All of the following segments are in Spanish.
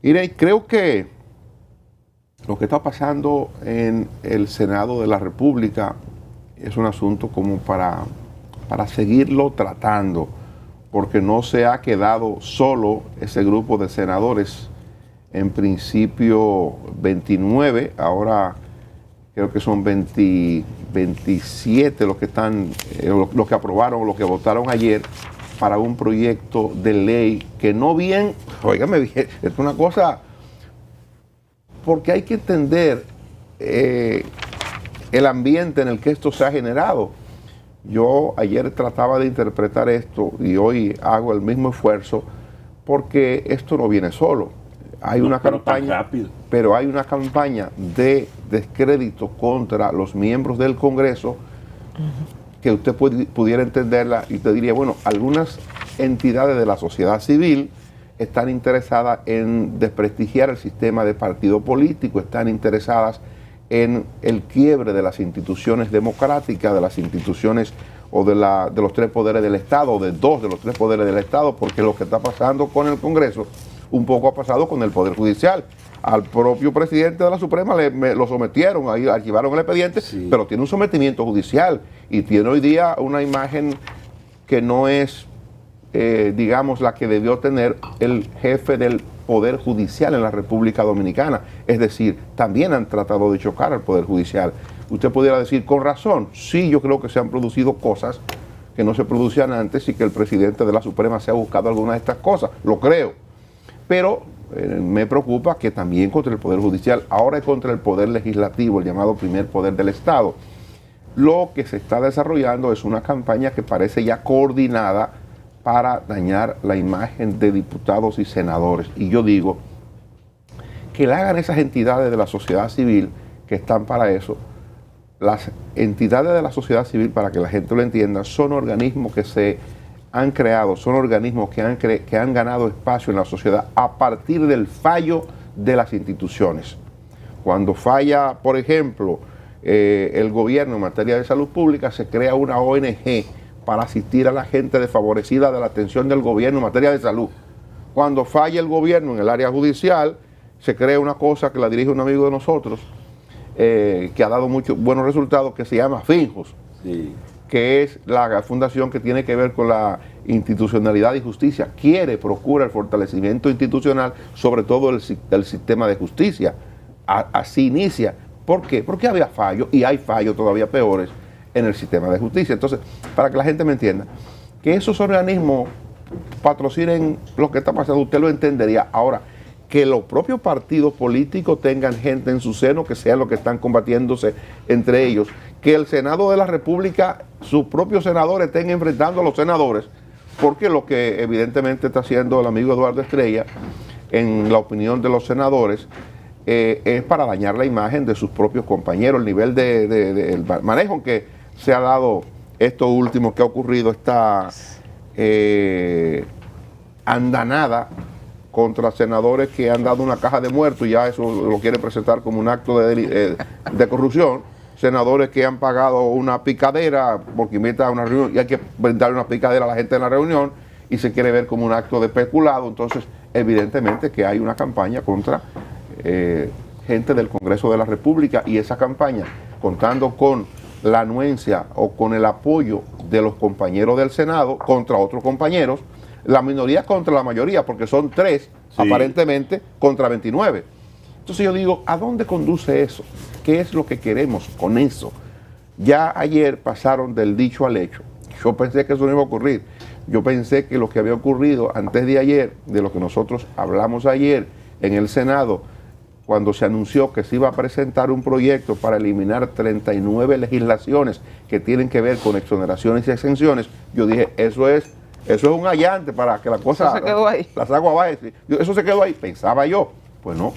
Mire, creo que lo que está pasando en el Senado de la República es un asunto como para seguirlo tratando, porque no se ha quedado solo ese grupo de senadores, en principio 29, ahora creo que son 27 los que están, los que aprobaron, los que votaron ayer para un proyecto de ley que no bien, óigame bien, es una cosa, porque hay que entender el ambiente en el que esto se ha generado. Yo ayer trataba de interpretar esto y hoy hago el mismo esfuerzo porque esto no viene solo. Hay una campaña, pero hay una campaña de descrédito contra los miembros del Congreso que usted pudiera entenderla y te diría, bueno, algunas entidades de la sociedad civil están interesadas en desprestigiar el sistema de partido político, están interesadas en el quiebre de las instituciones democráticas, de las instituciones o de los tres poderes del Estado, o de dos de los tres poderes del Estado, porque lo que está pasando con el Congreso, un poco ha pasado con el Poder Judicial. Al propio presidente de la Suprema lo sometieron, ahí archivaron el expediente, sí, pero tiene un sometimiento judicial y tiene hoy día una imagen que no es, digamos, la que debió tener el jefe del Poder Judicial en la República Dominicana. Es decir, también han tratado de chocar al Poder Judicial. Usted pudiera decir, con razón, sí, yo creo que se han producido cosas que no se producían antes y que el presidente de la Suprema se ha buscado alguna de estas cosas, lo creo. Pero me preocupa que también contra el Poder Judicial, ahora es contra el Poder Legislativo, el llamado primer poder del Estado. Lo que se está desarrollando es una campaña que parece ya coordinada para dañar la imagen de diputados y senadores. Y yo digo que la hagan esas entidades de la sociedad civil que están para eso. Las entidades de la sociedad civil, para que la gente lo entienda, son organismos que se han creado, son organismos que han ganado espacio en la sociedad a partir del fallo de las instituciones. Cuando falla, por ejemplo, el gobierno en materia de salud pública, se crea una ONG para asistir a la gente desfavorecida de la atención del gobierno en materia de salud. Cuando falla el gobierno en el área judicial, se crea una cosa que la dirige un amigo de nosotros, que ha dado muchos buenos resultados, que se llama Finjos, sí, que es la fundación que tiene que ver con la institucionalidad y justicia. Procura el fortalecimiento institucional, sobre todo el sistema de justicia. Así inicia. ¿Por qué? Porque había fallos, y hay fallos todavía peores en el sistema de justicia. Entonces, para que la gente me entienda, que esos organismos patrocinen lo que está pasando, usted lo entendería. Ahora, que los propios partidos políticos tengan gente en su seno, que sean los que están combatiéndose entre ellos, que el Senado de la República, sus propios senadores estén enfrentando a los senadores, porque lo que evidentemente está haciendo el amigo Eduardo Estrella, en la opinión de los senadores, es para dañar la imagen de sus propios compañeros, el nivel el manejo que se ha dado esto último que ha ocurrido, esta andanada contra senadores que han dado una caja de muertos, y ya eso lo quiere presentar como un acto de corrupción. Senadores que han pagado una picadera porque invitan a una reunión y hay que brindarle una picadera a la gente en la reunión y se quiere ver como un acto de peculado. Entonces, evidentemente que hay una campaña contra gente del Congreso de la República, y esa campaña, contando con la anuencia o con el apoyo de los compañeros del Senado contra otros compañeros, la minoría contra la mayoría, porque son 3, sí, aparentemente, contra 29. Entonces yo digo, ¿a dónde conduce eso? ¿Qué es lo que queremos con eso? Ya ayer pasaron del dicho al hecho. Yo pensé que eso no iba a ocurrir. Yo pensé que lo que había ocurrido antes de ayer, de lo que nosotros hablamos ayer en el Senado, cuando se anunció que se iba a presentar un proyecto para eliminar 39 legislaciones que tienen que ver con exoneraciones y exenciones, yo dije, eso es un allante para que la cosa... Eso se quedó ahí. Las aguas bajen. Eso se quedó ahí, pensaba yo. Pues no.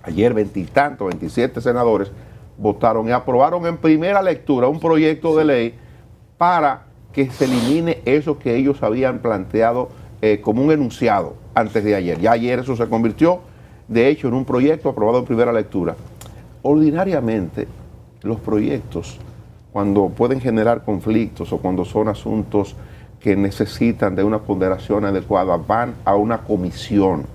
Ayer 27 senadores votaron y aprobaron en primera lectura un proyecto de ley para que se elimine eso que ellos habían planteado como un enunciado antes de ayer. Ya ayer eso se convirtió, de hecho, en un proyecto aprobado en primera lectura. Ordinariamente, los proyectos, cuando pueden generar conflictos o cuando son asuntos que necesitan de una ponderación adecuada, van a una comisión.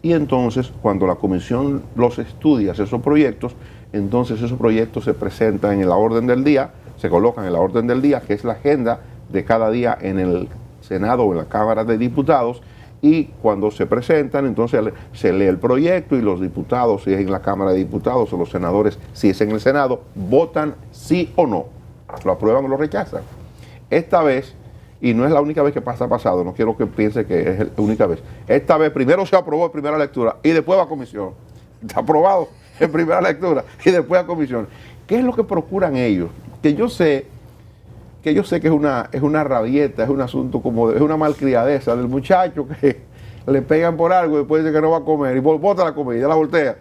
y entonces cuando la comisión los estudia, esos proyectos, entonces esos proyectos se presentan en la orden del día, se colocan en la orden del día, que es la agenda de cada día en el Senado o en la Cámara de Diputados, y cuando se presentan, entonces se lee el proyecto y los diputados, si es en la Cámara de Diputados, o los senadores, si es en el Senado, votan sí o no, lo aprueban o lo rechazan. Esta vez, y no es la única vez que ha pasado, no quiero que piense que es la única vez, esta vez primero se aprobó en primera lectura y después va a comisión. Está aprobado en primera lectura y después a comisión. ¿Qué es lo que procuran ellos? Que yo sé que es una rabieta, es un asunto como, es una malcriadeza del muchacho que le pegan por algo y después dice que no va a comer y bota la comida, ya la voltea.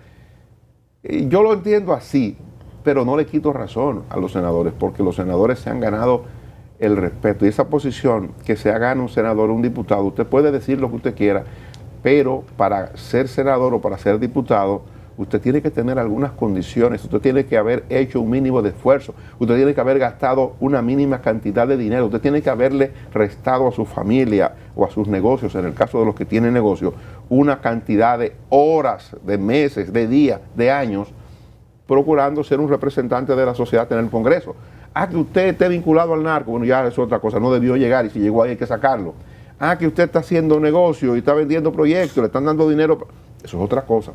Y yo lo entiendo así, pero no le quito razón a los senadores, porque los senadores se han ganado el respeto. Y esa posición que se gana un senador o un diputado, usted puede decir lo que usted quiera, pero para ser senador o para ser diputado, usted tiene que tener algunas condiciones, usted tiene que haber hecho un mínimo de esfuerzo, usted tiene que haber gastado una mínima cantidad de dinero, usted tiene que haberle restado a su familia o a sus negocios, en el caso de los que tienen negocio, una cantidad de horas, de meses, de días, de años, procurando ser un representante de la sociedad en el Congreso. Que usted esté vinculado al narco, bueno, ya es otra cosa, no debió llegar y si llegó ahí hay que sacarlo. Que usted está haciendo negocio y está vendiendo proyectos, le están dando dinero, eso es otra cosa.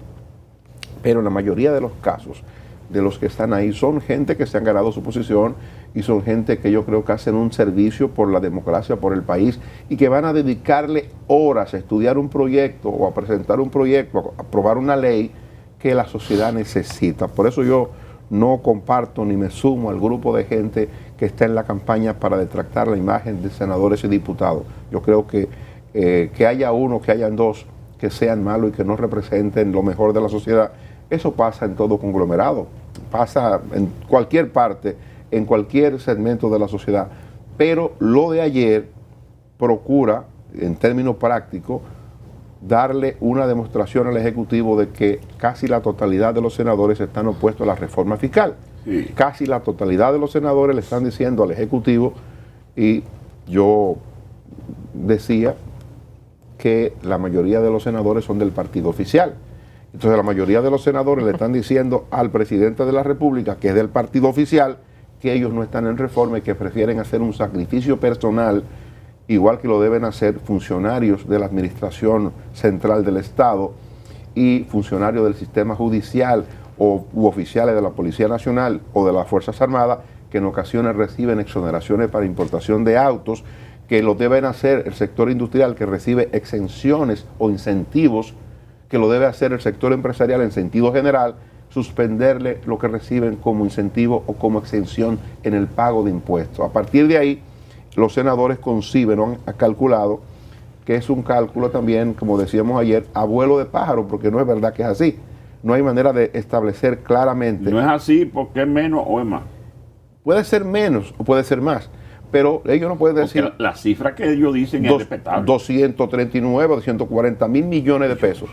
Pero en la mayoría de los casos de los que están ahí son gente que se han ganado su posición y son gente que yo creo que hacen un servicio por la democracia, por el país, y que van a dedicarle horas a estudiar un proyecto o a presentar un proyecto, a aprobar una ley que la sociedad necesita. Por eso yo no comparto ni me sumo al grupo de gente que está en la campaña para detractar la imagen de senadores y diputados. Yo creo que haya uno, que hayan dos que sean malos y que no representen lo mejor de la sociedad, eso pasa en todo conglomerado, pasa en cualquier parte, en cualquier segmento de la sociedad. Pero lo de ayer procura, en términos prácticos, darle una demostración al Ejecutivo de que casi la totalidad de los senadores están opuestos a la reforma fiscal. Sí. Casi la totalidad de los senadores le están diciendo al Ejecutivo, y yo decía que la mayoría de los senadores son del partido oficial. Entonces la mayoría de los senadores le están diciendo al presidente de la República, que es del partido oficial, que ellos no están en reforma y que prefieren hacer un sacrificio personal, igual que lo deben hacer funcionarios de la Administración Central del Estado y funcionarios del sistema judicial u oficiales de la Policía Nacional o de las Fuerzas Armadas, que en ocasiones reciben exoneraciones para importación de autos, que lo deben hacer el sector industrial, que recibe exenciones o incentivos, que lo debe hacer el sector empresarial en sentido general, suspenderle lo que reciben como incentivo o como exención en el pago de impuestos. A partir de ahí, los senadores conciben, han calculado, que es un cálculo también, como decíamos ayer, a vuelo de pájaro, porque no es verdad que es así. No hay manera de establecer claramente. No es así porque es menos o es más. Puede ser menos o puede ser más, pero ellos no pueden decir... Porque la cifra que ellos dicen es respetable. 239, 240 mil millones de pesos.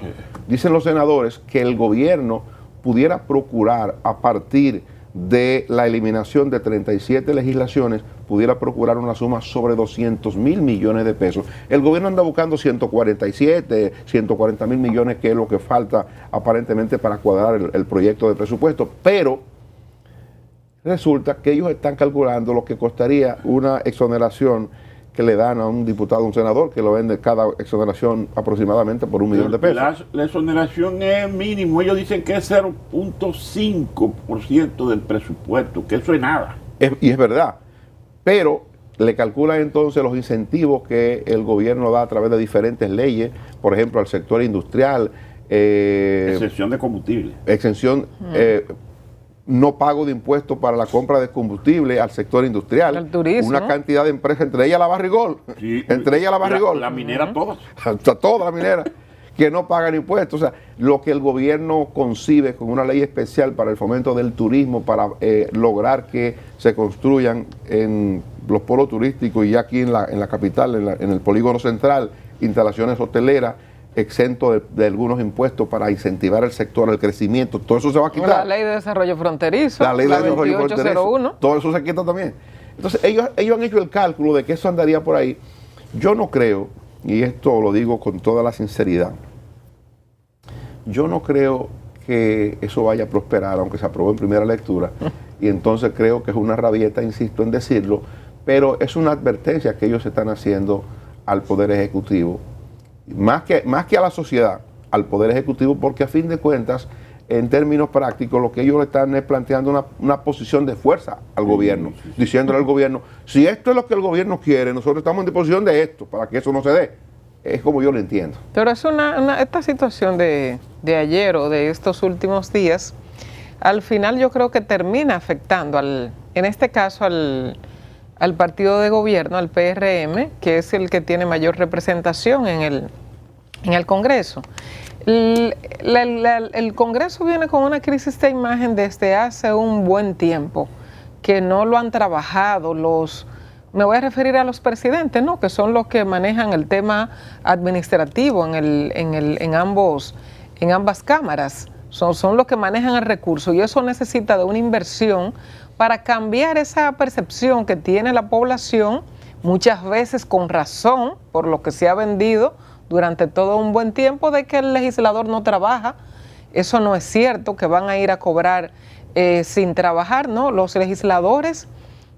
Dicen los senadores que el gobierno pudiera procurar, a partir de la eliminación de 37 legislaciones, pudiera procurar una suma sobre 200 mil millones de pesos. El gobierno anda buscando 147, 140 mil millones, que es lo que falta aparentemente para cuadrar el proyecto de presupuesto, pero resulta que ellos están calculando lo que costaría una exoneración que le dan a un diputado, a un senador, que lo vende cada exoneración aproximadamente por $1 millón de pesos. La exoneración es mínimo, ellos dicen que es 0.5% del presupuesto, que eso es nada. Y es verdad, pero le calculan entonces los incentivos que el gobierno da a través de diferentes leyes, por ejemplo, al sector industrial. Exención de combustible. Exención... no pago de impuestos para la compra de combustible al sector industrial. El turismo. Una cantidad de empresas, entre ellas la Barrigol. Sí, entre ellas la Barrigol. La minera todas. Toda la minera. Que no pagan impuestos. O sea, lo que el gobierno concibe con una ley especial para el fomento del turismo, para lograr que se construyan en los polos turísticos y ya aquí en la capital, en el polígono central, instalaciones hoteleras, exento de algunos impuestos para incentivar el sector, el crecimiento, todo eso se va a quitar. La ley de desarrollo fronterizo, la ley de desarrollo 2801. fronterizo, todo eso se quita también. Entonces ellos han hecho el cálculo de que eso andaría por ahí. Yo no creo, y esto lo digo con toda la sinceridad, yo no creo que eso vaya a prosperar, aunque se aprobó en primera lectura, y entonces creo que es una rabieta, insisto en decirlo, pero es una advertencia que ellos están haciendo al Poder Ejecutivo, más que a la sociedad, al Poder Ejecutivo, porque a fin de cuentas, en términos prácticos, lo que ellos le están es planteando una posición de fuerza al gobierno, diciéndole al gobierno, si esto es lo que el gobierno quiere, nosotros estamos en disposición de esto, para que eso no se dé. Es como yo lo entiendo. Pero es esta situación de ayer o de estos últimos días, al final yo creo que termina afectando, en este caso, al partido de gobierno, al PRM, que es el que tiene mayor representación en el Congreso. El Congreso viene con una crisis de imagen desde hace un buen tiempo, que no lo han trabajado me voy a referir a los presidentes, ¿no? Que son los que manejan el tema administrativo en ambas cámaras, son los que manejan el recurso, y eso necesita de una inversión para cambiar esa percepción que tiene la población, muchas veces con razón, por lo que se ha vendido durante todo un buen tiempo, de que el legislador no trabaja. Eso no es cierto, que van a ir a cobrar sin trabajar, ¿no? Los legisladores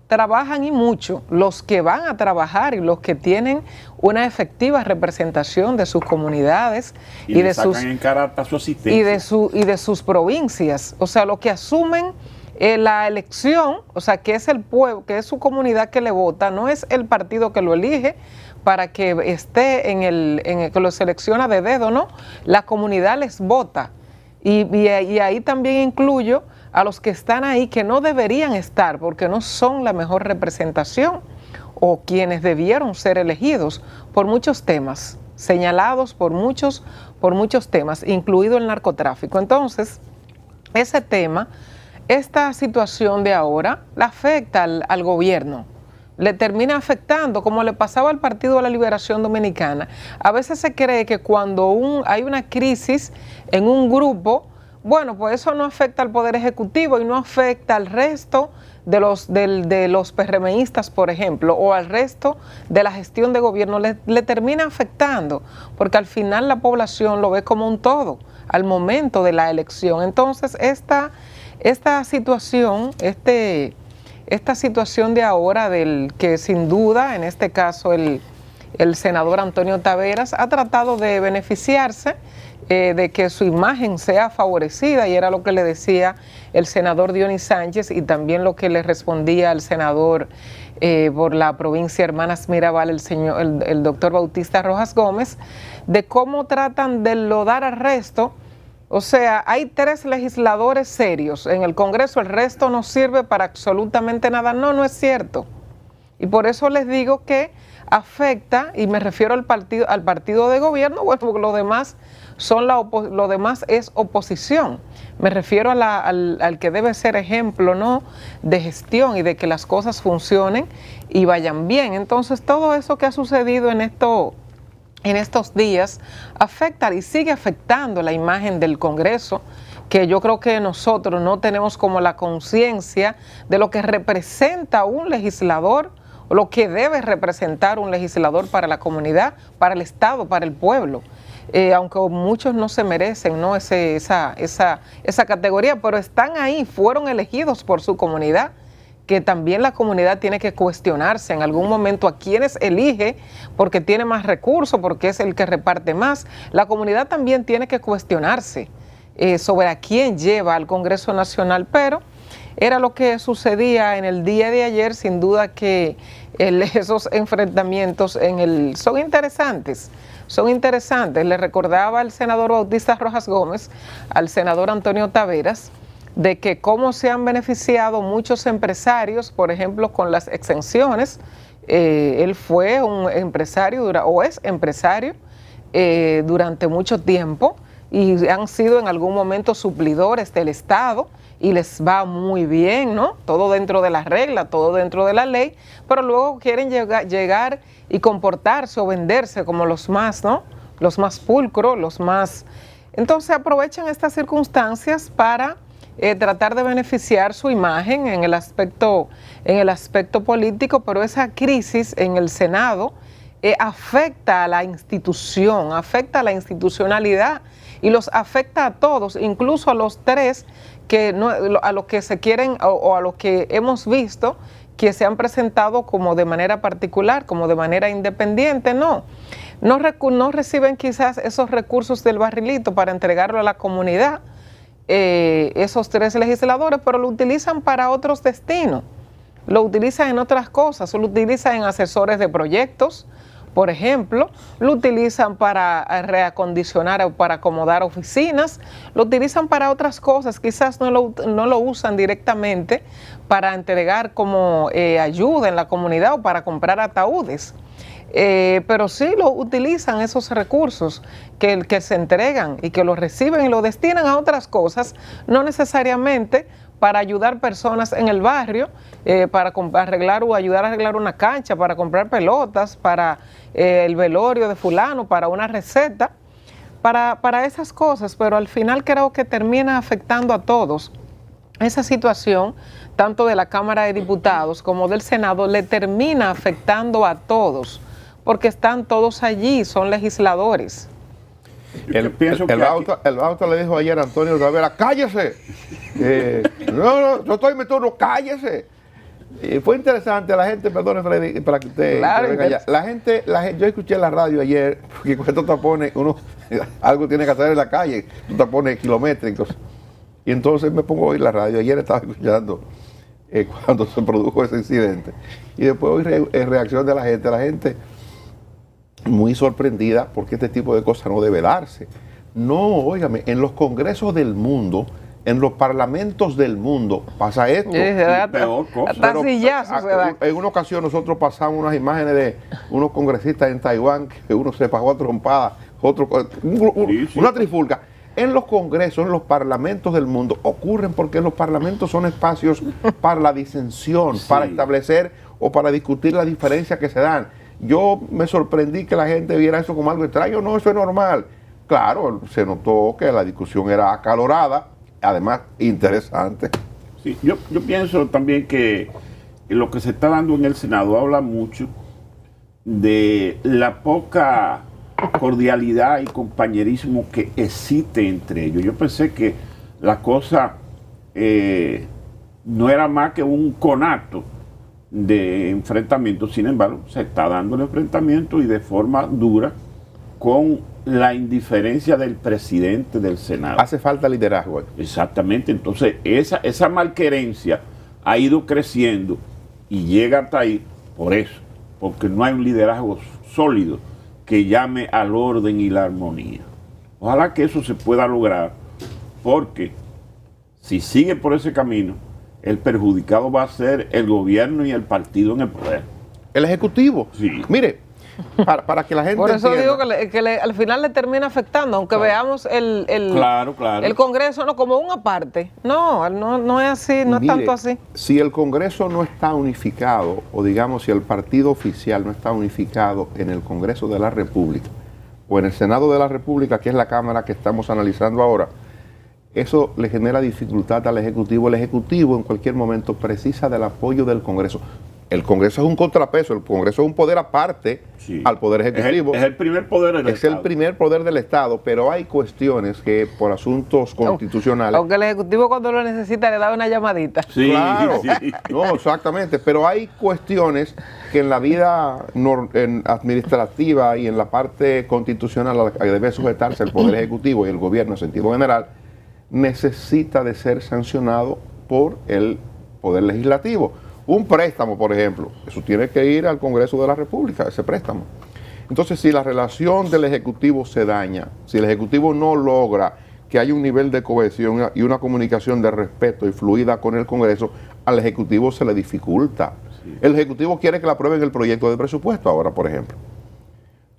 trabajan y mucho. Los que van a trabajar y los que tienen una efectiva representación de sus comunidades y de sus en cara a su asistencia y de sus provincias, o sea, los que asumen la elección, o sea, que es el pueblo, que es su comunidad que le vota, no es el partido que lo elige para que esté que lo selecciona de dedo, ¿no? La comunidad les vota, y ahí también incluyo a los que están ahí que no deberían estar porque no son la mejor representación, o quienes debieron ser elegidos por muchos temas, señalados por muchos temas, incluido el narcotráfico. Entonces, ese tema, esta situación de ahora, la afecta al gobierno, le termina afectando, como le pasaba al Partido de la Liberación Dominicana. A veces se cree que cuando hay una crisis en un grupo, bueno, pues eso no afecta al Poder Ejecutivo y no afecta al resto de los PRMistas, por ejemplo, o al resto de la gestión de gobierno. Le termina afectando, porque al final la población lo ve como un todo al momento de la elección. Entonces, esta situación, esta situación de ahora, del que sin duda, en este caso el senador Antonio Taveras ha tratado de beneficiarse, de que su imagen sea favorecida, y era lo que le decía el senador Dionis Sánchez, y también lo que le respondía al senador por la provincia Hermanas Mirabal, el doctor Bautista Rojas Gómez, de cómo tratan de lodar al resto. O sea, hay 3 legisladores serios en el Congreso, el resto no sirve para absolutamente nada. No es cierto. Y por eso les digo que afecta, y me refiero al partido de gobierno, bueno, porque lo demás es oposición. Me refiero al que debe ser ejemplo, ¿no?, de gestión y de que las cosas funcionen y vayan bien. Entonces, todo eso que ha sucedido en estos días afecta y sigue afectando la imagen del Congreso, que yo creo que nosotros no tenemos como la conciencia de lo que representa un legislador, o lo que debe representar un legislador para la comunidad, para el Estado, para el pueblo. Aunque muchos no se merecen, ¿no?, esa categoría, pero están ahí, fueron elegidos por su comunidad, que también la comunidad tiene que cuestionarse en algún momento a quienes elige, porque tiene más recursos, porque es el que reparte más. La comunidad también tiene que cuestionarse sobre a quién lleva al Congreso Nacional, pero era lo que sucedía en el día de ayer. Sin duda que esos enfrentamientos son interesantes. Le recordaba al senador Bautista Rojas Gómez, al senador Antonio Taveras, de que cómo se han beneficiado muchos empresarios, por ejemplo, con las exenciones. Él fue un empresario, o es empresario, durante mucho tiempo, y han sido en algún momento suplidores del Estado, y les va muy bien, ¿no? Todo dentro de las reglas, todo dentro de la ley, pero luego quieren llegar y comportarse o venderse como los más, ¿no?, los más pulcros, los más... Entonces aprovechan estas circunstancias para tratar de beneficiar su imagen en el aspecto político, pero esa crisis en el Senado afecta a la institución, afecta a la institucionalidad, y los afecta a todos, incluso a los tres que no, a los que se quieren o a los que hemos visto que se han presentado como de manera particular, como de manera independiente, no reciben quizás esos recursos del barrilito para entregarlo a la comunidad, esos tres legisladores, pero lo utilizan para otros destinos, lo utilizan en otras cosas, lo utilizan en asesores de proyectos, por ejemplo, lo utilizan para reacondicionar o para acomodar oficinas, lo utilizan para otras cosas, quizás no lo usan directamente para entregar como ayuda en la comunidad o para comprar ataúdes. Pero sí lo utilizan esos recursos que se entregan y que los reciben y lo destinan a otras cosas, no necesariamente para ayudar personas en el barrio, para arreglar o ayudar a arreglar una cancha, para comprar pelotas, para el velorio de fulano, para una receta, para esas cosas, pero al final creo que termina afectando a todos. Esa situación, tanto de la Cámara de Diputados como del Senado, le termina afectando a todos, porque están todos allí, son legisladores. El Bauta le dijo ayer a Antonio Tavera, ¡cállese! No, yo estoy en mi turno, ¡cállese! Fue interesante, la gente, perdone Freddy, para que usted venga allá. La gente, yo escuché en la radio ayer, porque con estos tapones, algo tiene que hacer en la calle, tapones kilométricos. Y entonces me pongo a oír la radio. Ayer estaba escuchando cuando se produjo ese incidente. Y después oí reacción de la gente muy sorprendida porque este tipo de cosas no debe darse. No, óigame, en los congresos del mundo, en los parlamentos del mundo pasa esto. Peor cosa. En una ocasión nosotros pasamos unas imágenes de unos congresistas en Taiwán que uno se pagó a trompadas, una trifulca. En los congresos, en los parlamentos del mundo ocurren porque los parlamentos son espacios para la disensión, para establecer o para discutir las diferencias que se dan. Yo me sorprendí que la gente viera eso como algo extraño. No, eso es normal. Claro, se notó que la discusión era acalorada, además interesante. Sí, yo pienso también que lo que se está dando en el Senado habla mucho de la poca cordialidad y compañerismo que existe entre ellos. Yo pensé que la cosa no era más que un conato de enfrentamiento, sin embargo, se está dando el enfrentamiento y de forma dura con la indiferencia del presidente del Senado. Hace falta liderazgo. Exactamente, entonces esa malquerencia ha ido creciendo y llega hasta ahí por eso, porque no hay un liderazgo sólido que llame al orden y la armonía. Ojalá que eso se pueda lograr, porque si sigue por ese camino, el perjudicado va a ser el gobierno y el partido en el poder. El Ejecutivo. Sí. Mire, para que la gente por eso entienda, digo que al final le termina afectando, aunque veamos el Congreso no como una parte. No es así, no es tanto así. Si el Congreso no está unificado, o digamos si el partido oficial no está unificado en el Congreso de la República o en el Senado de la República, que es la Cámara que estamos analizando ahora, eso le genera dificultad al Ejecutivo. El Ejecutivo en cualquier momento precisa del apoyo del Congreso. El Congreso es un contrapeso, el Congreso es un poder aparte al Poder Ejecutivo. Es el primer poder del Estado. Es el primer poder del Estado, pero hay cuestiones que por asuntos constitucionales... Aunque el Ejecutivo cuando lo necesita le da una llamadita. Sí, claro, no, exactamente, pero hay cuestiones que en la vida administrativa y en la parte constitucional a la que debe sujetarse el Poder Ejecutivo y el Gobierno en sentido general, necesita de ser sancionado por el Poder Legislativo. Un préstamo, por ejemplo, eso tiene que ir al Congreso de la República, ese préstamo. Entonces, si la relación del Ejecutivo se daña, si el Ejecutivo no logra que haya un nivel de cohesión y una comunicación de respeto y fluida con el Congreso, al Ejecutivo se le dificulta. Sí. El Ejecutivo quiere que le aprueben el proyecto de presupuesto ahora, por ejemplo.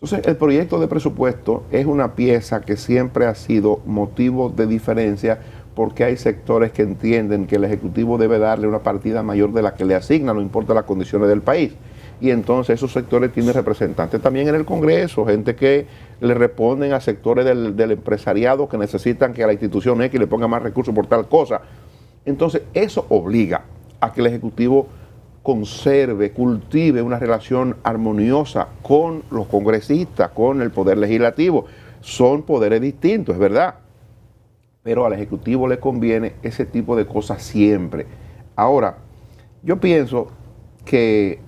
Entonces, el proyecto de presupuesto es una pieza que siempre ha sido motivo de diferencia, porque hay sectores que entienden que el Ejecutivo debe darle una partida mayor de la que le asigna, no importa las condiciones del país. Y entonces esos sectores tienen representantes también en el Congreso, gente que le responden a sectores del empresariado que necesitan que a la institución X le ponga más recursos por tal cosa. Entonces eso obliga a que el Ejecutivo conserve, cultive una relación armoniosa con los congresistas, con el Poder Legislativo. Son poderes distintos, es verdad. Pero al Ejecutivo le conviene ese tipo de cosas siempre. Ahora, yo pienso que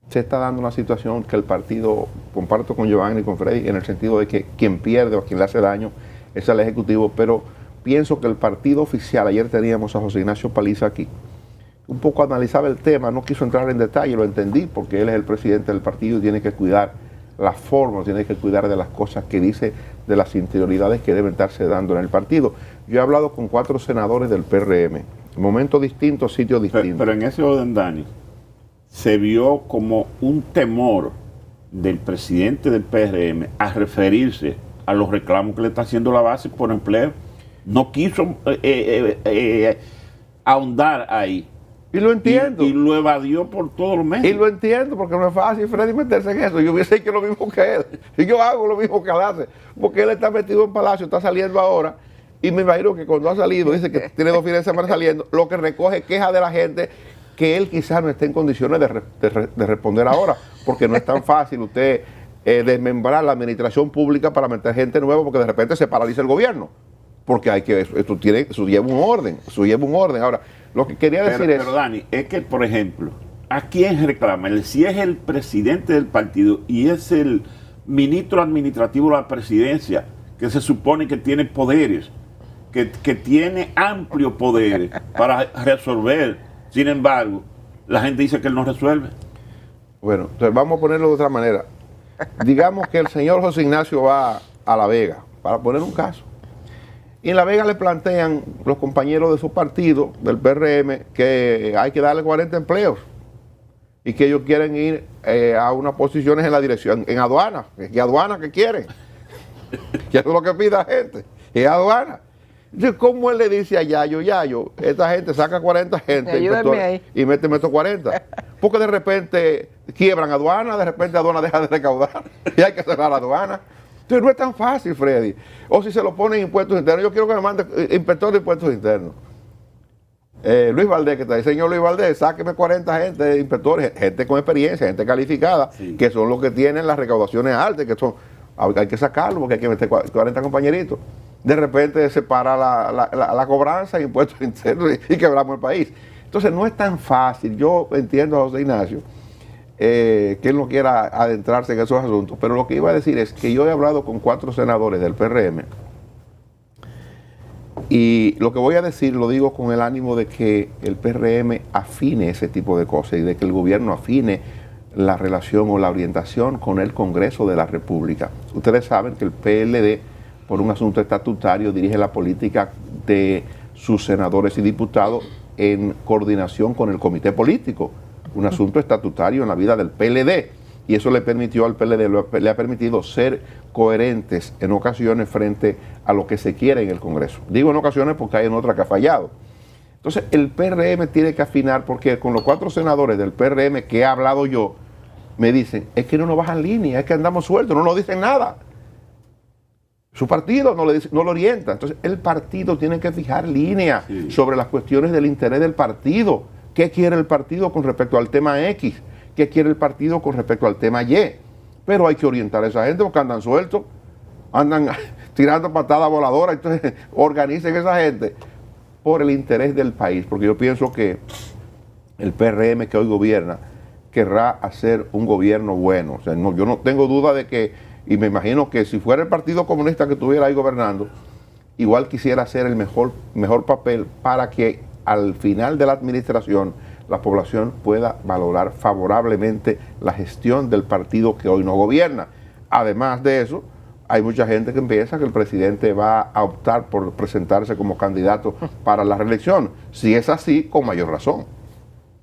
se está dando una situación que el partido, comparto con Giovanni y con Freddy, en el sentido de que quien pierde o quien le hace daño es el Ejecutivo, pero pienso que el partido oficial, ayer teníamos a José Ignacio Paliza aquí, un poco analizaba el tema, no quiso entrar en detalle, lo entendí, porque él es el presidente del partido y tiene que cuidar las formas, tiene que cuidar de las cosas que dice, de las interioridades que deben estarse dando en el partido. Yo he hablado con 4 senadores del PRM, momentos distintos, sitios distintos. Pero en ese orden, Dani, se vio como un temor del presidente del PRM a referirse a los reclamos que le está haciendo la base por empleo. No quiso ahondar ahí. Y lo entiendo. Y lo evadió por todos los medios. Y lo entiendo, porque no es fácil, Freddy, meterse en eso. Yo hubiese hecho lo mismo que él. Y yo hago lo mismo que él hace. Porque él está metido en Palacio, está saliendo ahora. Y me imagino que cuando ha salido, dice que tiene 2 fines de semana saliendo, lo que recoge quejas de la gente que él quizás no esté en condiciones de responder ahora. Porque no es tan fácil usted desmembrar la administración pública para meter gente nueva, porque de repente se paraliza el gobierno. Porque hay que, eso lleva un orden, Ahora, lo que quería decir es... Pero Dani, es que, por ejemplo, ¿a quién reclama? Si es el presidente del partido y es el ministro administrativo de la presidencia, que se supone que tiene poderes, que tiene amplios poderes para resolver. Sin embargo, la gente dice que él no resuelve. Bueno, entonces vamos a ponerlo de otra manera. Digamos que el señor José Ignacio va a La Vega, para poner un caso. Y en La Vega le plantean los compañeros de su partido, del PRM, que hay que darle 40 empleos y que ellos quieren ir a unas posiciones en la dirección, en aduana. ¿Qué aduana que quieren? Que eso es lo que pide la gente, es aduana. Entonces, ¿cómo él le dice a Yayo, esta gente saca 40 gente y méteme estos 40? Porque de repente quiebran aduana, de repente aduana deja de recaudar y hay que cerrar la aduana. Entonces no es tan fácil, Freddy. O si se lo ponen impuestos internos, yo quiero que me mande inspector de impuestos internos. Luis Valdés, que está ahí, señor Luis Valdés, sáqueme 40 gente, inspectores, gente con experiencia, gente calificada, sí, que son los que tienen las recaudaciones altas, que son, hay que sacarlo porque hay que meter 40 compañeritos. De repente se para la cobranza de impuestos internos y quebramos el país. Entonces no es tan fácil. Yo entiendo a José Ignacio, que él no quiera adentrarse en esos asuntos, pero lo que iba a decir es que yo he hablado con 4 senadores del PRM y lo que voy a decir lo digo con el ánimo de que el PRM afine ese tipo de cosas y de que el gobierno afine la relación o la orientación con el Congreso de la República. Ustedes saben que el PLD, por un asunto estatutario, dirige la política de sus senadores y diputados en coordinación con el comité político. Un asunto estatutario en la vida del PLD, y eso le permitió al PLD, le ha permitido ser coherentes en ocasiones frente a lo que se quiere en el Congreso. Digo en ocasiones porque hay en otra que ha fallado. Entonces el PRM tiene que afinar, porque con los 4 senadores del PRM que he hablado yo, me dicen, es que no nos bajan línea, es que andamos sueltos, no nos dicen nada. Su partido no lo orienta. Entonces el partido tiene que fijar línea, sí, sobre las cuestiones del interés del partido. ¿Qué quiere el partido con respecto al tema X? ¿Qué quiere el partido con respecto al tema Y? Pero hay que orientar a esa gente porque andan sueltos, andan tirando patadas voladoras. Entonces organicen a esa gente por el interés del país, porque yo pienso que el PRM que hoy gobierna querrá hacer un gobierno bueno. O sea, yo no tengo duda de que, y me imagino que si fuera el Partido Comunista que estuviera ahí gobernando, igual quisiera hacer el mejor papel para que al final de la administración la población pueda valorar favorablemente la gestión del partido que hoy no gobierna. Además de eso, hay mucha gente que piensa que el presidente va a optar por presentarse como candidato para la reelección. Si es así, con mayor razón.